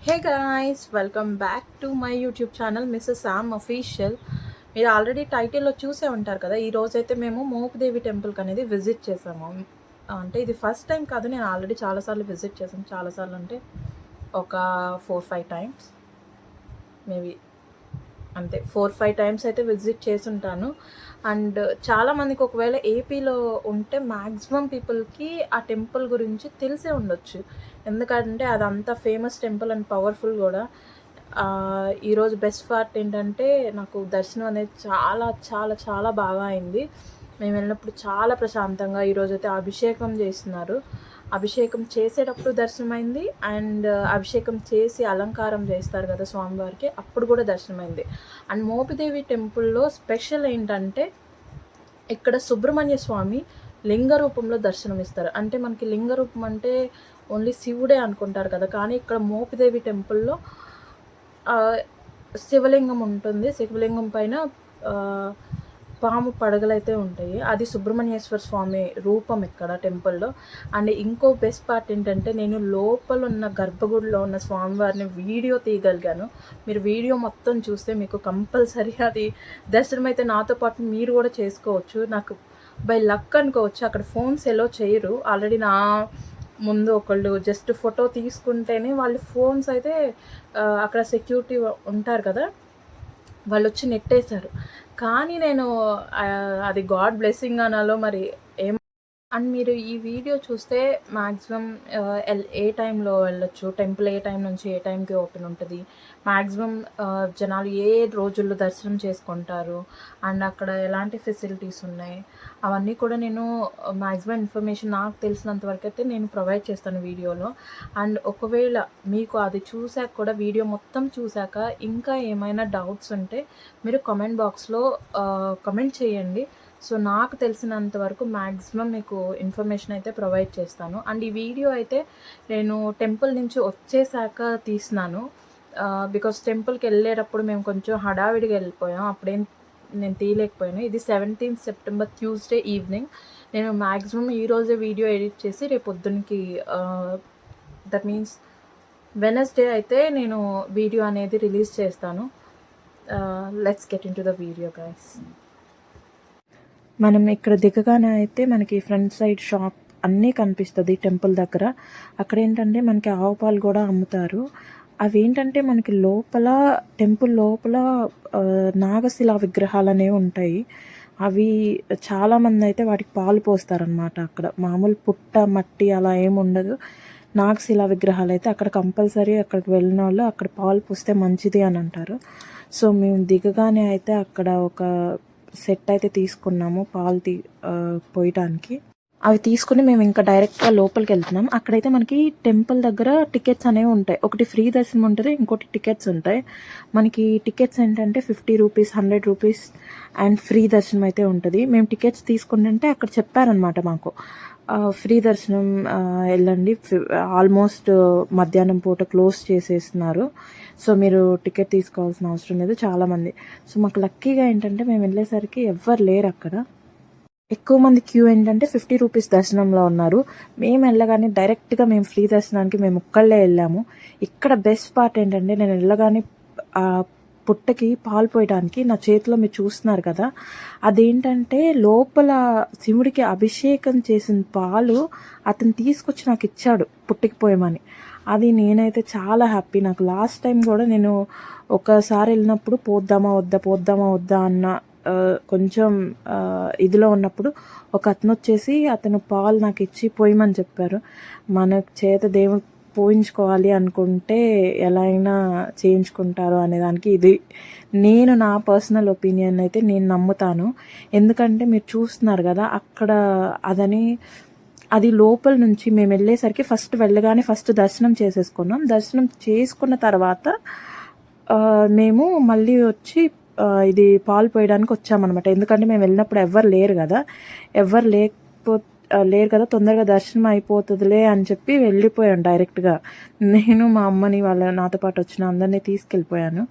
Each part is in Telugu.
Hey guys, welcome back to my YouTube channel Mrs Sam official. మీరు ఆల్రెడీ టైటిల్లో చూసే ఉంటారు కదా. ఈ రోజైతే మేము మోపిదేవి టెంపుల్కి అనేది విజిట్ చేసాము. అంటే ఇది ఫస్ట్ టైం కాదు, నేను ఆల్రెడీ చాలాసార్లు విజిట్ చేశాను. చాలాసార్లు అంటే ఒక 4-5 టైమ్స్ మేబీ, అంతే 4-5 టైమ్స్ అయితే విజిట్ చేసుంటాను. అండ్ చాలామందికి ఒకవేళ ఏపీలో ఉంటే మ్యాక్సిమం పీపుల్కి ఆ టెంపుల్ గురించి తెలిసే ఉండొచ్చు. ఎందుకంటే అదంతా ఫేమస్ టెంపుల్ అండ్ పవర్ఫుల్ కూడా. ఈరోజు బెస్ట్ పార్ట్ ఏంటంటే నాకు దర్శనం అనేది చాలా చాలా చాలా బాగా అయింది. మేము వెళ్ళినప్పుడు చాలా ప్రశాంతంగా. ఈరోజైతే అభిషేకం చేస్తున్నారు. అభిషేకం చేసేటప్పుడు దర్శనమైంది, అండ్ అభిషేకం చేసి అలంకారం చేస్తారు కదా స్వామివారికి, అప్పుడు కూడా దర్శనమైంది. అండ్ మోపిదేవి టెంపుల్లో స్పెషల్ ఏంటంటే ఇక్కడ సుబ్రహ్మణ్య స్వామి లింగ రూపంలో దర్శనమిస్తారు. అంటే మనకి లింగ రూపం అంటే ఓన్లీ శివుడే అనుకుంటారు కదా, కానీ ఇక్కడ మోపిదేవి టెంపుల్లో శివలింగం ఉంటుంది. శివలింగం పైన పాము పడగలైతే ఉంటాయి. అది సుబ్రహ్మణ్యేశ్వర స్వామి రూపం ఇక్కడ టెంపుల్లో. అండ్ ఇంకో బెస్ట్ పార్ట్ ఏంటంటే నేను లోపల ఉన్న గర్భగుడిలో ఉన్న స్వామివారిని వీడియో తీయగలిగాను. మీరు వీడియో మొత్తం చూస్తే మీకు కంపల్సరీ అది దర్శనం అయితే నాతో పాటు మీరు కూడా చేసుకోవచ్చు. నాకు బై లక్ అనుకోవచ్చు, అక్కడ ఫోన్స్ ఎలో చేయరు. ఆల్రెడీ నా ముందు ఒకళ్ళు జస్ట్ ఫోటో తీసుకుంటేనే వాళ్ళు ఫోన్స్ అయితే అక్కడ సెక్యూరిటీ ఉంటారు కదా, వాళ్ళు వచ్చి నెట్టేశారు. కానీ నేను అది గాడ్ బ్లెస్సింగ్ అనాలో మరి ఏం. అండ్ మీరు ఈ వీడియో చూస్తే మ్యాక్సిమం ఏ టైంలో వెళ్ళొచ్చు, టెంపుల్ ఏ టైం నుంచి ఏ టైంకి ఓపెన్ ఉంటుంది, మ్యాక్సిమం జనాలు ఏ రోజుల్లో దర్శనం చేసుకుంటారు, అండ్ అక్కడ ఎలాంటి ఫెసిలిటీస్ ఉన్నాయి, అవన్నీ కూడా నేను మ్యాక్సిమం ఇన్ఫర్మేషన్ నాకు తెలిసినంత వరకు అయితే నేను ప్రొవైడ్ చేస్తాను వీడియోలో. అండ్ ఒకవేళ మీకు అది చూసాక కూడా, వీడియో మొత్తం చూసాక ఇంకా ఏమైనా డౌట్స్ ఉంటే మీరు కామెంట్ బాక్స్లో కమెంట్ చేయండి. సో నాకు తెలిసినంత వరకు మ్యాక్సిమం మీకు ఇన్ఫర్మేషన్ అయితే ప్రొవైడ్ చేస్తాను. అండ్ ఈ వీడియో అయితే నేను టెంపుల్ నుంచి వచ్చేసాక తీసినాను. బికాస్ టెంపుల్కి వెళ్ళేటప్పుడు మేము కొంచెం హడావిడిగా వెళ్ళిపోయాం, అప్పుడేం నేను తీయలేకపోయాను. ఇది 17th సెప్టెంబర్ ట్యూస్డే ఈవినింగ్. నేను మ్యాక్సిమం ఈరోజే వీడియో ఎడిట్ చేసి రేపు పొద్దున్నకి, దట్ మీన్స్ వెనస్డే అయితే నేను వీడియో అనేది రిలీజ్ చేస్తాను. Let's get in to the video guys. మనం ఇక్కడ దిగగానే అయితే మనకి ఫ్రంట్ సైడ్ షాప్ అన్నీ కనిపిస్తుంది టెంపుల్ దగ్గర. అక్కడ ఏంటంటే మనకి ఆవు పాలు కూడా అమ్ముతారు. అవి ఏంటంటే మనకి లోపల, టెంపుల్ లోపల నాగశిలా విగ్రహాలు అనేవి ఉంటాయి. అవి చాలామంది అయితే వాటికి పాలు పోస్తారనమాట. అక్కడ మామూలు పుట్ట మట్టి అలా ఏమి ఉండదు. నాగశిలా విగ్రహాలు అయితే అక్కడ కంపల్సరీ, అక్కడికి వెళ్ళిన వాళ్ళు అక్కడ పాలు పోస్తే మంచిది అని అంటారు. సో మేము దిగగానే అయితే అక్కడ ఒక సెట్ అయితే తీసుకున్నాము పాలు పోయటానికి. అవి తీసుకుని మేము ఇంకా డైరెక్ట్గా లోపలికి వెళ్తున్నాం. అక్కడైతే మనకి టెంపుల్ దగ్గర టికెట్స్ అనేవి ఉంటాయి. ఒకటి ఫ్రీ దర్శనం ఉంటుంది, ఇంకోటి టికెట్స్ ఉంటాయి. మనకి టికెట్స్ ఏంటంటే 50 రూపీస్, 100 రూపీస్ అండ్ ఫ్రీ దర్శనం అయితే ఉంటుంది. మేము టికెట్స్ తీసుకుంటుంటే అక్కడ చెప్పారనమాట మాకు, ఫ్రీ దర్శనం వెళ్ళండి, ఆల్మోస్ట్ మధ్యాహ్నం పూట క్లోజ్ చేసేస్తున్నారు, సో మీరు టికెట్ తీసుకోవాల్సిన అవసరం లేదు చాలామంది. సో మాకు లక్కీగా ఏంటంటే మేము వెళ్ళేసరికి ఎవ్వరు లేరు అక్కడ. ఎక్కువ మంది క్యూ ఏంటంటే 50 రూపీస్ దర్శనంలో ఉన్నారు. మేము వెళ్ళగానే డైరెక్ట్గా మేము ఫ్రీ దర్శనానికి మేము ఒక్కళ్ళే వెళ్ళాము. ఇక్కడ బెస్ట్ పార్ట్ ఏంటంటే నేను వెళ్ళగానే పుట్టకి పాలు పోయడానికి నా చేతిలో మీరు చూస్తున్నారు కదా, అదేంటంటే లోపల శివుడికి అభిషేకం చేసిన పాలు అతను తీసుకొచ్చి నాకు ఇచ్చాడు పుట్టకి పోయమని. అది నేనైతే చాలా హ్యాపీ. నాకు లాస్ట్ టైం కూడా నేను ఒకసారి వెళ్ళినప్పుడు పోద్దామా వద్దా అన్న కొంచెం ఇదిలో ఉన్నప్పుడు ఒక అతను వచ్చేసి అతను పాలు నాకు ఇచ్చి పోయమని చెప్పారు. మన చేత దేవుడు పోయించుకోవాలి అనుకుంటే ఎలా అయినా చేయించుకుంటారు అనేదానికి ఇది నేను నా పర్సనల్ ఒపీనియన్ అయితే నేను నమ్ముతాను. ఎందుకంటే మీరు చూస్తున్నారు కదా అక్కడ అది లోపల నుంచి మేము వెళ్ళేసరికి వెళ్ళగానే ఫస్ట్ దర్శనం చేసేసుకున్నాం. దర్శనం చేసుకున్న తర్వాత మేము మళ్ళీ వచ్చి ఇది పాలు పోయడానికి వచ్చామన్నమాట. ఎందుకంటే మేము వెళ్ళినప్పుడు ఎవ్వరు లేరు కదా, లేరు కదా, తొందరగా దర్శనం అయిపోతుందిలే అని చెప్పి వెళ్ళిపోయాను డైరెక్ట్గా. నేను మా అమ్మని నాతో పాటు వచ్చిన అందరినీ తీసుకెళ్ళిపోయాను.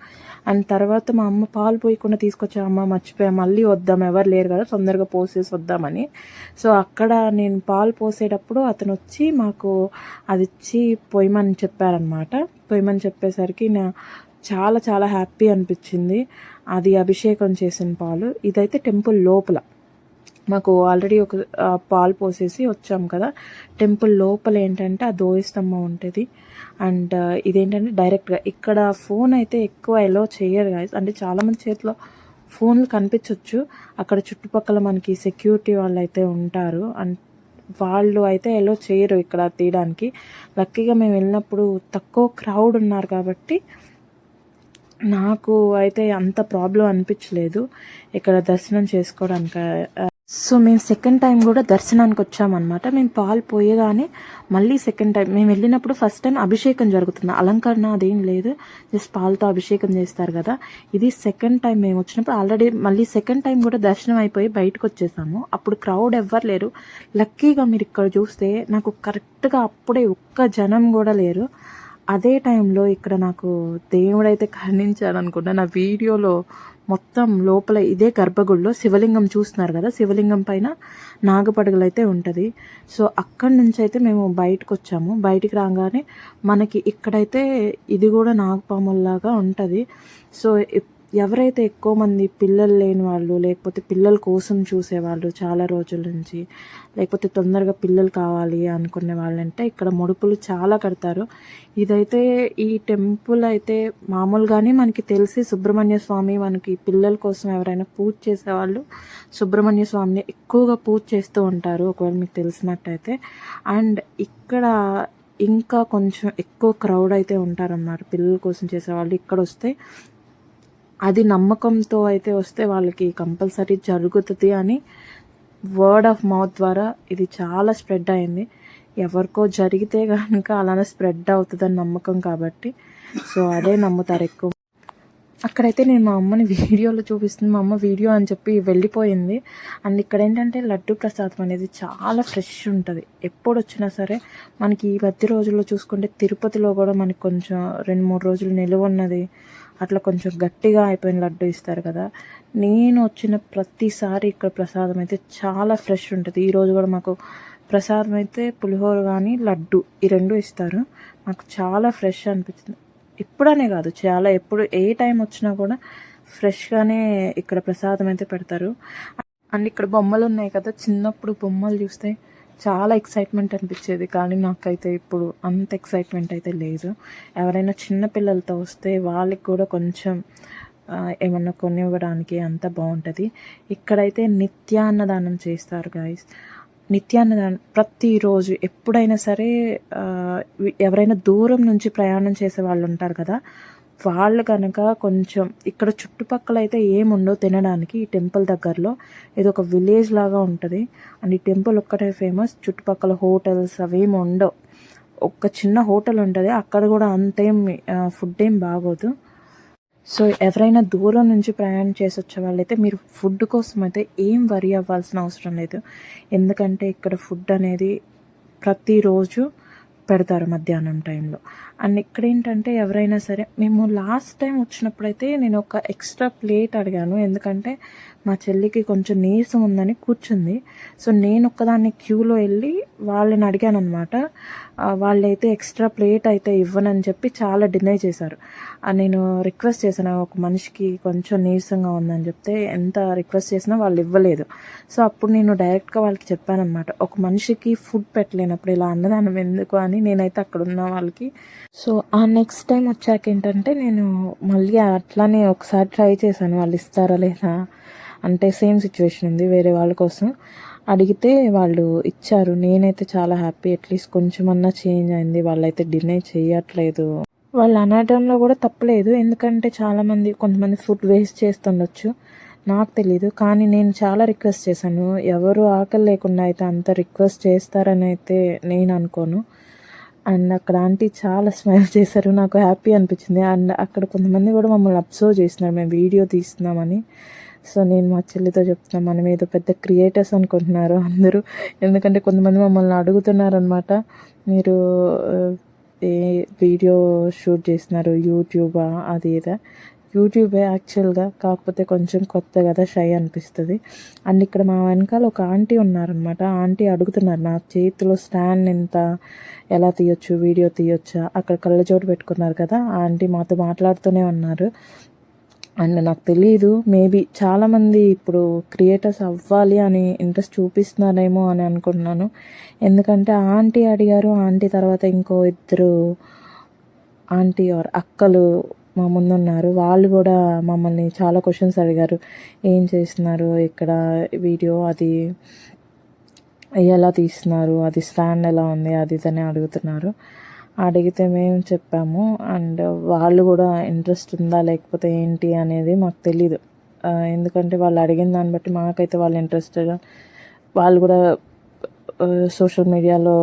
అండ్ తర్వాత మా అమ్మ పాలు పోయకుండా తీసుకొచ్చా, అమ్మ మర్చిపోయా, మళ్ళీ వద్దాం, ఎవరు లేరు కదా, తొందరగా పోసేసి వద్దామని. సో అక్కడ నేను పాలు పోసేటప్పుడు అతను వచ్చి మాకు అది ఇచ్చి పొయ్యమని చెప్పారనమాట. పొయ్యమని చెప్పేసరికి చాలా చాలా హ్యాపీ అనిపించింది. అది అభిషేకం చేసిన పాలు. ఇదైతే టెంపుల్ లోపల మాకు ఆల్రెడీ ఒక పాలు పోసేసి వచ్చాం కదా. టెంపుల్ లోపల ఏంటంటే ఆ దోయిస్తమ్మ ఉంటుంది. అండ్ ఇదేంటంటే డైరెక్ట్గా ఇక్కడ ఫోన్ అయితే ఎక్కువ ఎలో చేయరు గాయస్. అంటే చాలామంది చేతిలో ఫోన్లు కనిపించవచ్చు. అక్కడ చుట్టుపక్కల మనకి సెక్యూరిటీ వాళ్ళు అయితే ఉంటారు. అండ్ వాళ్ళు అయితే ఎలో చేయరు ఇక్కడ తీయడానికి. లక్కీగా మేము వెళ్ళినప్పుడు తక్కువ క్రౌడ్ ఉన్నారు కాబట్టి నాకు అయితే అంత ప్రాబ్లం అనిపించలేదు ఇక్కడ దర్శనం చేసుకోవడానికి. సో మేము సెకండ్ టైం కూడా దర్శనానికి వచ్చామన్నమాట. మేము పాలు పోయేగానే మళ్ళీ సెకండ్ టైం మేము వెళ్ళినప్పుడు ఫస్ట్ టైం అభిషేకం జరుగుతుంది, అలంకరణ అదేం లేదు, జస్ట్ పాలతో అభిషేకం చేస్తారు కదా. ఇది సెకండ్ టైం మేము వచ్చినప్పుడు ఆల్రెడీ మళ్ళీ సెకండ్ టైం కూడా దర్శనం అయిపోయి బయటకు వచ్చేసాము. అప్పుడు క్రౌడ్ ఎవ్వరు లేరు. లక్కీగా మీరు ఇక్కడ చూస్తే నాకు కరెక్ట్గా అప్పుడే ఒక్క జనం కూడా లేరు. అదే టైంలో ఇక్కడ నాకు దేవుడైతే కరుణించాడు అనుకుంటా. నా వీడియోలో మొత్తం లోపల ఇదే గర్భగుడిలో శివలింగం చూస్తున్నారు కదా, శివలింగం పైన నాగపడగలు అయితే ఉంటుంది. సో అక్కడి నుంచి అయితే మేము బయటకు వచ్చాము. బయటికి రాగానే మనకి ఇక్కడైతే ఇది కూడా నాగపాముల్లాగా ఉంటుంది. సో ఎవరైతే ఎక్కువ మంది పిల్లలు లేని వాళ్ళు, లేకపోతే పిల్లల కోసం చూసేవాళ్ళు చాలా రోజుల నుంచి, లేకపోతే తొందరగా పిల్లలు కావాలి అనుకునే వాళ్ళంటే ఇక్కడ ముడుపులు చాలా కడతారు. ఇదైతే ఈ టెంపుల్ అయితే మామూలుగానే మనకి తెలిసి సుబ్రహ్మణ్య స్వామి, మనకి పిల్లల కోసం ఎవరైనా పూజ చేసేవాళ్ళు సుబ్రహ్మణ్య స్వామిని ఎక్కువగా పూజ చేస్తూ ఉంటారు, ఒకవేళ మీకు తెలిసినట్టయితే. అండ్ ఇక్కడ ఇంకా కొంచెం ఎక్కువ క్రౌడ్ అయితే ఉంటారన్నమాట పిల్లల కోసం చేసేవాళ్ళు. ఇక్కడ వస్తే అది నమ్మకంతో అయితే వస్తే వాళ్ళకి కంపల్సరీ జరుగుతుంది అని వర్డ్ ఆఫ్ మౌత్ ద్వారా ఇది చాలా స్ప్రెడ్ అయింది. ఎవరికో జరిగితే కనుక అలానే స్ప్రెడ్ అవుతుందని నమ్మకం కాబట్టి సో అదే నమ్ముతారు ఎక్కువ. అక్కడైతే నేను మా అమ్మని వీడియోలో చూపిస్తుంది, మా అమ్మ వీడియో అని చెప్పి వెళ్ళిపోయింది. అండ్ ఇక్కడ ఏంటంటే లడ్డు ప్రసాదం అనేది చాలా ఫ్రెష్ ఉంటుంది ఎప్పుడు వచ్చినా సరే. మనకి ఈ మధ్య రోజుల్లో చూసుకుంటే తిరుపతిలో కూడా మనకి కొంచెం 2-3 రోజులు నిలువ ఉన్నది, అట్లా కొంచెం గట్టిగా అయిపోయిన లడ్డు ఇస్తారు కదా. నేను వచ్చిన ప్రతిసారి ఇక్కడ ప్రసాదం అయితే చాలా ఫ్రెష్ ఉంటుంది. ఈరోజు కూడా మాకు ప్రసాదం అయితే పులిహోర కానీ లడ్డు ఈ 2 ఇస్తారు. నాకు చాలా ఫ్రెష్ అనిపించింది. ఇప్పుడనే కాదు, చాలా ఎప్పుడు ఏ టైం వచ్చినా కూడా ఫ్రెష్గానే ఇక్కడ ప్రసాదం అయితే పెడతారు. అండ్ ఇక్కడ బొమ్మలు ఉన్నాయి కదా, చిన్నప్పుడు బొమ్మలు చూస్తే చాలా ఎక్సైట్మెంట్ అనిపించేది, కానీ నాకైతే ఇప్పుడు అంత ఎక్సైట్మెంట్ అయితే లేదు. ఎవరైనా చిన్నపిల్లలతో వస్తే వాళ్ళకి కూడా కొంచెం ఏమన్నా కొనివ్వడానికి అంత బాగుంటుంది. ఇక్కడైతే నిత్యాన్నదానం చేస్తారు గాయస్. నిత్యాన్నదానం ప్రతిరోజు ఎప్పుడైనా సరే ఎవరైనా దూరం నుంచి ప్రయాణం చేసే వాళ్ళు ఉంటారు కదా, వాళ్ళు కనుక కొంచెం ఇక్కడ చుట్టుపక్కల అయితే ఏముండవు తినడానికి. ఈ టెంపుల్ దగ్గరలో ఇది ఒక విలేజ్ లాగా ఉంటుంది. అండ్ ఈ టెంపుల్ ఒక్కటే ఫేమస్, చుట్టుపక్కల హోటల్స్ అవేమి ఉండవు. ఒక చిన్న హోటల్ ఉంటుంది, అక్కడ కూడా అంతేం ఫుడ్ ఏం బాగోదు. సో ఎవరైనా దూరం నుంచి ప్రయాణం చేసి వచ్చే వాళ్ళైతే మీరు ఫుడ్ కోసం అయితే ఏం వరీ అవ్వాల్సిన అవసరం లేదు. ఎందుకంటే ఇక్కడ ఫుడ్ అనేది ప్రతిరోజు పెడతారు మధ్యాహ్నం టైంలో. అండ్ ఇక్కడ ఏంటంటే ఎవరైనా సరే, మేము లాస్ట్ టైం వచ్చినప్పుడైతే నేను ఒక ఎక్స్ట్రా ప్లేట్ అడిగాను, ఎందుకంటే మా చెల్లికి కొంచెం నీరసం ఉందని కూర్చుంది. సో నేను ఒక్కదాన్ని క్యూలో వెళ్ళి వాళ్ళని అడిగాను అనమాట. వాళ్ళైతే ఎక్స్ట్రా ప్లేట్ అయితే ఇవ్వనని చెప్పి చాలా డినై చేశారు. నేను రిక్వెస్ట్ చేశాను, ఒక మనిషికి కొంచెం నీరసంగా ఉందని చెప్తే ఎంత రిక్వెస్ట్ చేసినా వాళ్ళు ఇవ్వలేదు. సో అప్పుడు నేను డైరెక్ట్గా వాళ్ళకి చెప్పాను అనమాట, ఒక మనిషికి ఫుడ్ పెట్టలేనప్పుడు ఇలా అన్నదానం ఎందుకు అని నేనైతే అక్కడ ఉన్న వాళ్ళకి. సో ఆ నెక్స్ట్ టైం వచ్చాక ఏంటంటే నేను మళ్ళీ అట్లానే ఒకసారి ట్రై చేశాను, వాళ్ళు ఇస్తారా లేదా అంటే సేమ్ సిచ్యువేషన్ ఉంది, వేరే వాళ్ళ కోసం అడిగితే వాళ్ళు ఇచ్చారు. నేనైతే చాలా హ్యాపీ, అట్లీస్ట్ కొంచెమన్నా చేంజ్ అయింది. వాళ్ళైతే డినై చేయట్లేదు. వాళ్ళు అనడంలో కూడా తప్పలేదు, ఎందుకంటే కొంతమంది ఫుడ్ వేస్ట్ చేస్తుండొచ్చు, నాకు తెలీదు. కానీ నేను చాలా రిక్వెస్ట్ చేశాను. ఎవరు ఆకలి లేకుండా అయితే అంత రిక్వెస్ట్ చేస్తారని అయితే నేను అనుకోను. అండ్ అక్కడ ఆంటీ చాలా స్మైల్ చేశారు, నాకు హ్యాపీ అనిపించింది. అండ్ అక్కడ కొంతమంది కూడా మమ్మల్ని అబ్జర్వ్ చేస్తున్నారు మేము వీడియో తీస్తున్నామని. సో నేను మా చెల్లితో చెప్తున్నాను, మనం ఏదో పెద్ద క్రియేటర్స్ అనుకుంటున్నారు అందరూ. ఎందుకంటే కొంతమంది మమ్మల్ని అడుగుతున్నారనమాట, మీరు ఏ వీడియో షూట్ చేస్తున్నారు, యూట్యూబా అది ఇదా. యూట్యూబే యాక్చువల్గా, కాకపోతే కొంచెం కొత్త కదా, షై అనిపిస్తుంది. అండ్ ఇక్కడ మా వెనకాల ఒక ఆంటీ ఉన్నారనమాట. ఆంటీ అడుగుతున్నారు, నా చేతిలో స్టాండ్ ఎంత, ఎలా తీయొచ్చు, వీడియో తీయొచ్చా. అక్కడ కళ్ళజోడు పెట్టుకున్నారు కదా, ఆ ఆంటీ మాతో మాట్లాడుతూనే ఉన్నారు. అండ్ నాకు తెలియదు, మేబీ చాలామంది ఇప్పుడు క్రియేటర్స్ అవ్వాలి అని ఇంట్రెస్ట్ చూపిస్తున్నారేమో అని అనుకుంటున్నాను. ఎందుకంటే ఆంటీ అడిగారు, ఆంటీ తర్వాత ఇంకో ఇద్దరు ఆంటీ ఆర్ అక్కలు మా ముందున్నారు. వాళ్ళు కూడా మమ్మల్ని చాలా క్వశ్చన్స్ అడిగారు, ఏం చేస్తున్నారు ఇక్కడ, వీడియో అది ఎలా తీస్తున్నారు, అది స్టాండ్ ఎలా ఉంది, అది ఇదని అడుగుతున్నారు. అడిగితే మేము చెప్పాము. అండ్ వాళ్ళు కూడా ఇంట్రెస్ట్ ఉందా లేకపోతే ఏంటి అనేది మాకు తెలీదు. ఎందుకంటే వాళ్ళు అడిగిన దాన్ని బట్టి మాకైతే వాళ్ళు ఇంట్రెస్టెడ్, వాళ్ళు కూడా సోషల్ మీడియాలో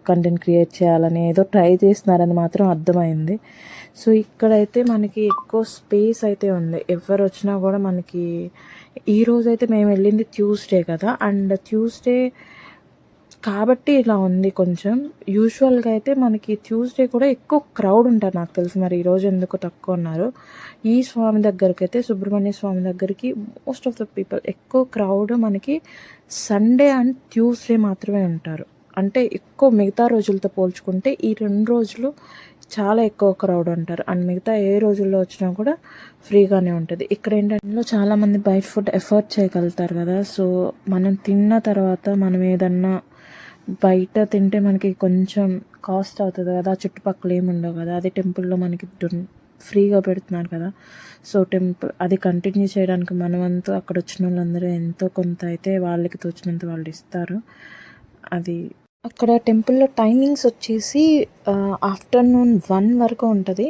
కంటెంట్ క్రియేట్ చేయాలని ఏదో ట్రై చేస్తున్నారని మాత్రం అర్థమైంది. సో ఇక్కడైతే మనకి ఎక్కువ స్పేస్ అయితే ఉంది. ఎవరు వచ్చినా కూడా మనకి, ఈరోజైతే మేము వెళ్ళింది ట్యూస్డే కదా, అండ్ ట్యూస్డే కాబట్టి ఇలా ఉంది కొంచెం. యూజువల్గా అయితే మనకి ట్యూస్డే కూడా ఎక్కువ క్రౌడ్ ఉంటారు నాకు తెలిసి, మరి ఈరోజు ఎందుకు తక్కువ ఉన్నారు. ఈ స్వామి దగ్గరికి అయితే, సుబ్రహ్మణ్య స్వామి దగ్గరికి మోస్ట్ ఆఫ్ ద పీపుల్ ఎక్కువ క్రౌడ్ మనకి సండే అండ్ ట్యూస్డే మాత్రమే ఉంటారు. అంటే ఎక్కువ మిగతా రోజులతో పోల్చుకుంటే ఈ 2 రోజులు చాలా ఎక్కువ క్రౌడ్ ఉంటారు. అండ్ మిగతా ఏ రోజుల్లో వచ్చినా కూడా ఫ్రీగానే ఉంటుంది. ఇక్కడ ఏంటంటే చాలామంది బయట ఫుడ్ ఎఫర్ట్ చేయగలుగుతారు కదా. సో మనం తిన్న తర్వాత మనం ఏదన్నా బయట తింటే మనకి కొంచెం కాస్ట్ అవుతుంది కదా, చుట్టుపక్కల ఏమి ఉండవు కదా. అదే టెంపుల్లో మనకి ఫ్రీగా పెడుతున్నారు కదా. సో టెంపుల్ అది కంటిన్యూ చేయడానికి మనమంతా అక్కడ వచ్చిన వాళ్ళందరూ ఎంతో కొంత అయితే వాళ్ళకి తోచినంత వాళ్ళు ఇస్తారు. అది అక్కడ టెంపుల్లో టైమింగ్స్ వచ్చేసి ఆఫ్టర్నూన్ 1 వరకు ఉంటుంది.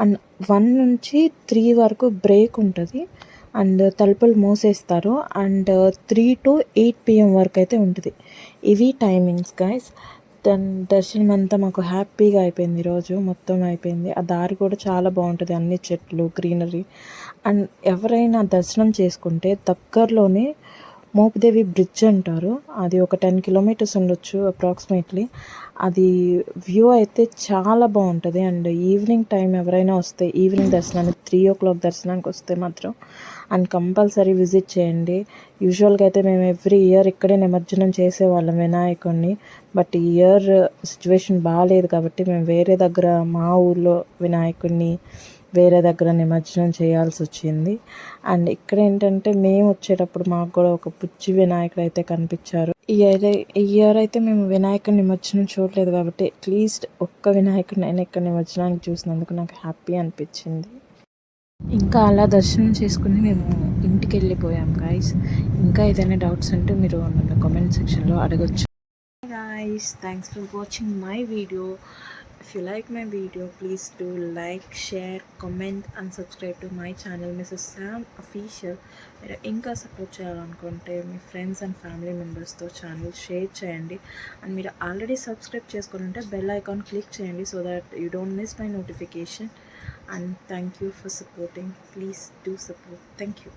అండ్ 1 నుంచి 3 వరకు బ్రేక్ ఉంటుంది. అండ్ తలుపులు మూసేస్తారు. అండ్ 3 to 8 PM వరకు అయితే ఉంటుంది. ఇవి టైమింగ్స్ గైస్. దర్శనం అంతా మాకు హ్యాపీగా అయిపోయింది. ఈరోజు మొత్తం అయిపోయింది. ఆ దారి కూడా చాలా బాగుంటుంది, అన్ని చెట్లు, గ్రీనరీ. అండ్ ఎవరైనా దర్శనం చేసుకుంటే దగ్గరలోనే మోపిదేవి బ్రిడ్జ్ అంటారు, అది ఒక 10 kilometers ఉండొచ్చు అప్రాక్సిమేట్లీ. అది వ్యూ అయితే చాలా బాగుంటుంది. అండ్ ఈవినింగ్ టైం ఎవరైనా వస్తే, ఈవినింగ్ దర్శనానికి 3 o'clock దర్శనానికి వస్తే మాత్రం అండ్ కంపల్సరీ విజిట్ చేయండి. యూజువల్గా అయితే మేము ఎవ్రీ ఇయర్ ఇక్కడే నిమజ్జనం చేసేవాళ్ళం వినాయకుడిని. బట్ ఈ ఇయర్ సిచ్యువేషన్ బాగాలేదు కాబట్టి మేము వేరే దగ్గర, మా ఊర్లో వినాయకుడిని వేరే దగ్గర నిమజ్జనం చేయాల్సి వచ్చింది. అండ్ ఇక్కడ ఏంటంటే మేము వచ్చేటప్పుడు మాకు కూడా ఒక పుచ్చి వినాయకుడు అయితే కనిపించారు. ఈ ఇయర్ అయితే మేము వినాయకుడి నిమజ్జనం చూడలేదు కాబట్టి అట్లీస్ట్ ఒక్క వినాయకుడిని అయినా ఇక్కడ నిమజ్జనానికి చూసినందుకు నాకు హ్యాపీ అనిపించింది. ఇంకా అలా దర్శనం చేసుకుని మేము ఇంటికి వెళ్ళిపోయాం గైస్. ఇంకా ఏదైనా డౌట్స్ ఉంటే మీరు నన్ను కామెంట్ సెక్షన్లో అడగొచ్చు. Guys, thanks for watching my video. If you like my video, please do like, share, comment and subscribe to my channel Mrs. Sam Official. మీరు ఇంకా సపోర్ట్ చేయాలనుకుంటే మీ ఫ్రెండ్స్ అండ్ ఫ్యామిలీ మెంబర్స్తో ఛానల్ షేర్ చేయండి. అండ్ మీరు ఆల్రెడీ సబ్స్క్రైబ్ చేసుకుని ఉంటే బెల్ ఐకాన్ క్లిక్ చేయండి, so that you don't miss my notification. And thank you for supporting. Please do support. Thank you.